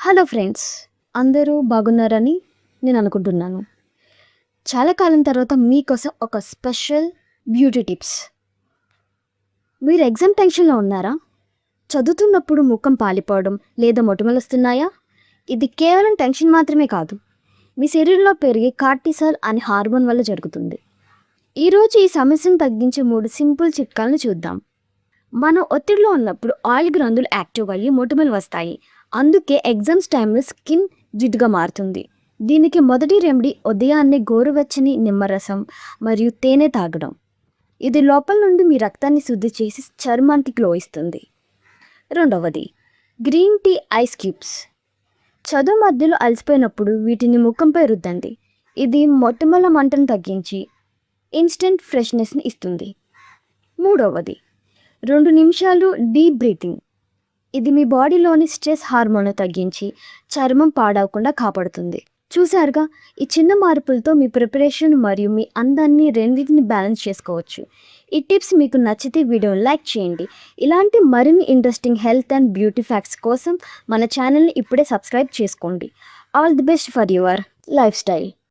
Hello friends, అందరూ బాగున్నారని నేను అనుకుంటున్నాను. చాలా కాలం తర్వాత మీకోసం ఒక స్పెషల్ బ్యూటీ టిప్స్. మీరు ఎగ్జామ్ టెన్షన్‌లో ఉన్నారా? చదువుతున్నప్పుడు ముఖం పాలిపోవడం లేదా మొటిమలొస్తున్నాయా? ఇది కేవలం టెన్షన్ మాత్రమే కాదు. మీ శరీరంలో పెరిగే కార్టిసాల్ అనే హార్మోన్ వల్ల జరుగుతుంది. ఈరోజు ఈ సమస్యను తగ్గించే 3 సింపుల్ చిట్కాలను చూద్దాం. మనం ఒత్తిడిలో ఉన్నప్పుడు ఆయిల్ గ్రంథులు యాక్టివ్ అయ్యి మొటిమలు వస్తాయి. అందుకే ఎగ్జామ్స్ టైంలో స్కిన్ జిడ్డుగా మారుతుంది. దీనికి మొదటి రెమెడీ ఉదయాన్నే గోరువెచ్చని నిమ్మరసం మరియు తేనె తాగడం. ఇది లోపల నుండి మీ రక్తాన్ని శుద్ధి చేసి చర్మానికి గ్లో ఇస్తుంది. రెండవది గ్రీన్ టీ ఐస్ క్యూబ్స్. చదువు మధ్యలో అలసిపోయినప్పుడు వీటిని ముఖంపై రుద్దండి. ఇది మొటిమల మంటను తగ్గించి ఇన్స్టెంట్ ఫ్రెష్నెస్ని ఇస్తుంది. మూడవది 2 నిమిషాలు డీప్ బ్రీతింగ్. ఇది మీ బాడీలోని స్ట్రెస్ హార్మోన్ను తగ్గించి చర్మం పాడవకుండా కాపాడుతుంది. చూసారుగా, ఈ చిన్న మార్పులతో మీ ప్రిపరేషన్ మరియు మీ అందాన్ని రెండింటిని బ్యాలెన్స్ చేసుకోవచ్చు. ఈ టిప్స్ మీకు నచ్చితే వీడియోని లైక్ చేయండి. ఇలాంటి మరిన్ని interesting health and beauty facts కోసం మన ఛానల్ని ఇప్పుడే సబ్స్క్రైబ్ చేసుకోండి. All the best for your life style.